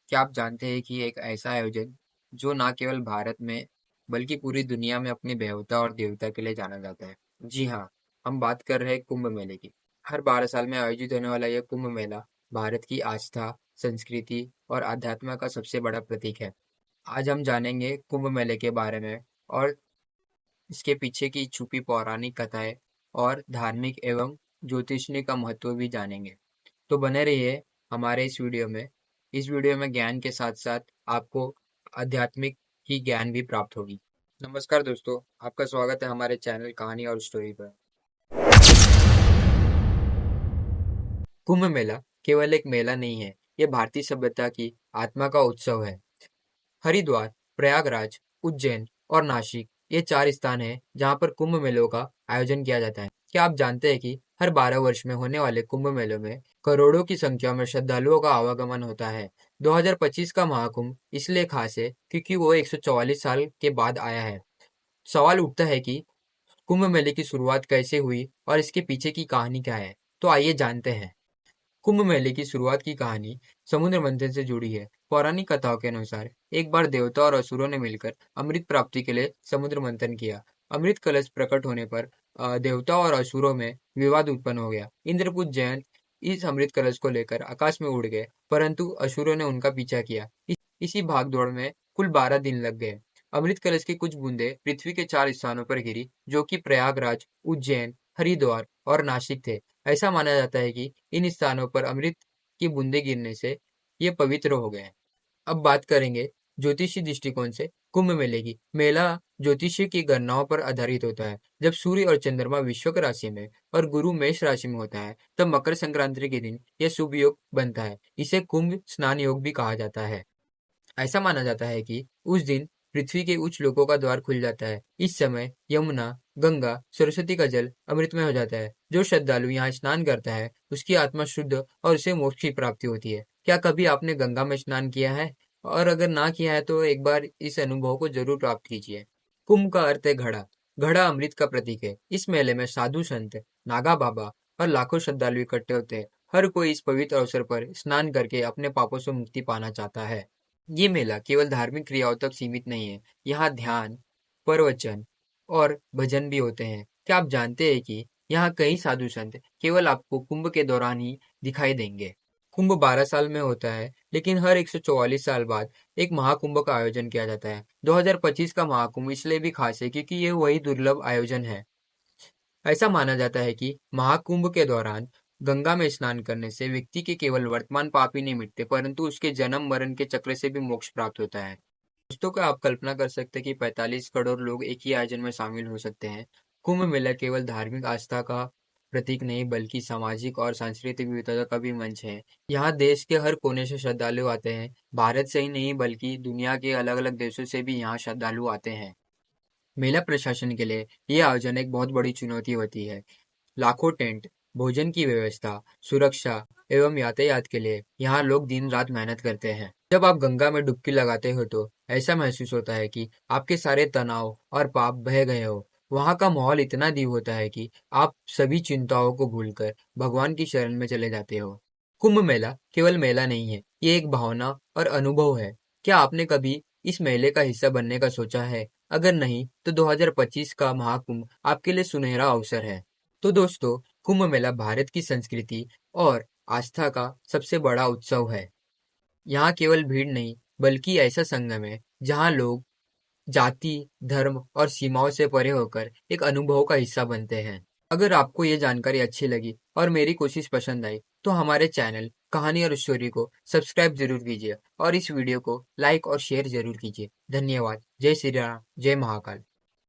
क्या आप जानते हैं कि एक ऐसा आयोजन जो ना केवल भारत में बल्कि पूरी दुनिया में अपनी भव्यता और देवता के लिए जाना जाता है? जी हाँ, हम बात कर रहे हैं कुंभ मेले की। हर 12 साल में आयोजित होने वाला यह कुंभ मेला भारत की आस्था, संस्कृति और आध्यात्म का सबसे बड़ा प्रतीक है। आज हम जानेंगे कुंभ मेले के बारे में और इसके पीछे की छुपी पौराणिक कथाएं और धार्मिक एवं ज्योतिषीय का महत्व भी जानेंगे। तो बने रहिए हमारे इस वीडियो में। इस वीडियो में ज्ञान के साथ-साथ आपको आध्यात्मिक की ज्ञान भी प्राप्त होगी। नमस्कार दोस्तों, आपका स्वागत है हमारे चैनल कहानी और स्टोरी पर। कुंभ मेला केवल एक मेला नहीं है, ये भारतीय सभ्यता की आत्मा का उत्सव है। हरिद्वार, प्रयागराज, उज्जैन और नासिक ये 4 स्थान हैं जहाँ पर कुंभ मेलों का आयोजन किया जाता है। क्या आप जानते हैं कि हर 12 वर्ष में होने वाले कुंभ मेलों में करोड़ों की संख्या में श्रद्धालुओं का आवागमन होता है। 2025 का महाकुंभ इसलिए खास है क्योंकि वो 144 साल के बाद आया है। सवाल उठता है कि कुंभ मेले की शुरुआत कैसे हुई और इसके पीछे की कहानी क्या है? तो आइए जानते हैं। कुंभ मेले की शुरुआत की कहानी समुद्र मंथन से जुड़ी है। पौराणिक कथाओं के अनुसार एक बार देवता और असुरों ने मिलकर अमृत प्राप्ति के लिए समुद्र मंथन किया। अमृत कलश प्रकट होने पर देवता और असुरों में विवाद उत्पन्न हो गया। इंद्रपुत जयंत इस अमृत कलश को लेकर आकाश में उड़ गए, परंतु असुरों ने उनका पीछा किया। इसी भागदौड़ में कुल 12 दिन लग गए। अमृत कलश की कुछ बूंदें पृथ्वी के 4 स्थानों पर गिरी, जो कि प्रयागराज, उज्जैन, हरिद्वार और नासिक थे। ऐसा माना जाता है कि इन स्थानों पर अमृत की बूंदें गिरने से ये पवित्र हो गए हैं। अब बात करेंगे ज्योतिषी दृष्टिकोण से कुंभ मेले की। मेला ज्योतिषी की गणनाओं पर आधारित होता है। जब सूर्य और चंद्रमा विषुवत राशि में और गुरु मेष राशि में होता है, तब मकर संक्रांति के दिन यह शुभ योग बनता है। इसे कुंभ स्नान योग भी कहा जाता है। ऐसा माना जाता है कि उस दिन पृथ्वी के उच्च लोकों का द्वार खुल जाता है। इस समय यमुना, गंगा, सरस्वती का जल अमृतमय हो जाता है। जो श्रद्धालु यहाँ स्नान करता है, उसकी आत्मा शुद्ध और उसे मोक्ष की प्राप्ति होती है। क्या कभी आपने गंगा में स्नान किया है? और अगर ना किया है तो एक बार इस अनुभव को जरूर प्राप्त कीजिए। कुंभ का अर्थ है घड़ा। घड़ा अमृत का प्रतीक है। इस मेले में साधु संत, नागा बाबा और लाखों श्रद्धालु इकट्ठे होते हैं। हर कोई इस पवित्र अवसर पर स्नान करके अपने पापों से मुक्ति पाना चाहता है। ये मेला केवल धार्मिक क्रियाओं तक सीमित नहीं है। यहाँ ध्यान, प्रवचन और भजन भी होते हैं। क्या आप जानते हैं कि यहाँ कई साधु संत केवल आपको कुंभ के दौरान ही दिखाई देंगे? कुंभ 12 साल में होता है, लेकिन हर 144 साल बाद एक महाकुंभ का आयोजन किया जाता है। 2025 का महाकुंभ इसलिए भी खास है क्योंकि ये वही दुर्लभ आयोजन है। ऐसा माना जाता है कि महाकुंभ के दौरान गंगा में स्नान करने से व्यक्ति के केवल वर्तमान पाप ही नहीं मिटते, परंतु उसके जन्म मरण के चक्र से भी मोक्ष प्राप्त होता है। दोस्तों, क्या आप कल्पना कर सकते हैं कि 45 करोड़ लोग एक ही आयोजन में शामिल हो सकते हैं? कुंभ मेला केवल धार्मिक आस्था का प्रतीक नहीं बल्कि सामाजिक और सांस्कृतिक विविधता का भी मंच है। यहाँ देश के हर कोने से श्रद्धालु आते हैं। भारत से ही नहीं बल्कि दुनिया के अलग अलग देशों से भी यहाँ श्रद्धालु आते हैं। मेला प्रशासन के लिए ये आयोजन एक बहुत बड़ी चुनौती होती है। लाखों टेंट, भोजन की व्यवस्था, सुरक्षा एवं यातायात के लिए यहाँ लोग दिन रात मेहनत करते हैं। जब आप गंगा में डुबकी लगाते हो तो ऐसा महसूस होता है कि आपके सारे तनाव और पाप बह गए हो। वहाँ का माहौल इतना दिव्य होता है कि आप सभी चिंताओं को भूलकर भगवान की शरण में चले जाते हो। कुंभ मेला केवल मेला नहीं है, ये एक भावना और अनुभव है। क्या आपने कभी इस मेले का हिस्सा बनने का सोचा है? अगर नहीं, तो 2025 का महाकुंभ आपके लिए सुनहरा अवसर है। तो दोस्तों, कुंभ मेला भारत की संस्कृति और आस्था का सबसे बड़ा उत्सव है। यहाँ केवल भीड़ नहीं, बल्कि ऐसा संगम है जहाँ लोग जाति, धर्म और सीमाओं से परे होकर एक अनुभव का हिस्सा बनते हैं। अगर आपको ये जानकारी अच्छी लगी और मेरी कोशिश पसंद आई, तो हमारे चैनल कहानी और स्टोरी को सब्सक्राइब जरूर कीजिए और इस वीडियो को लाइक और शेयर जरूर कीजिए। धन्यवाद। जय श्री राम, जय महाकाल।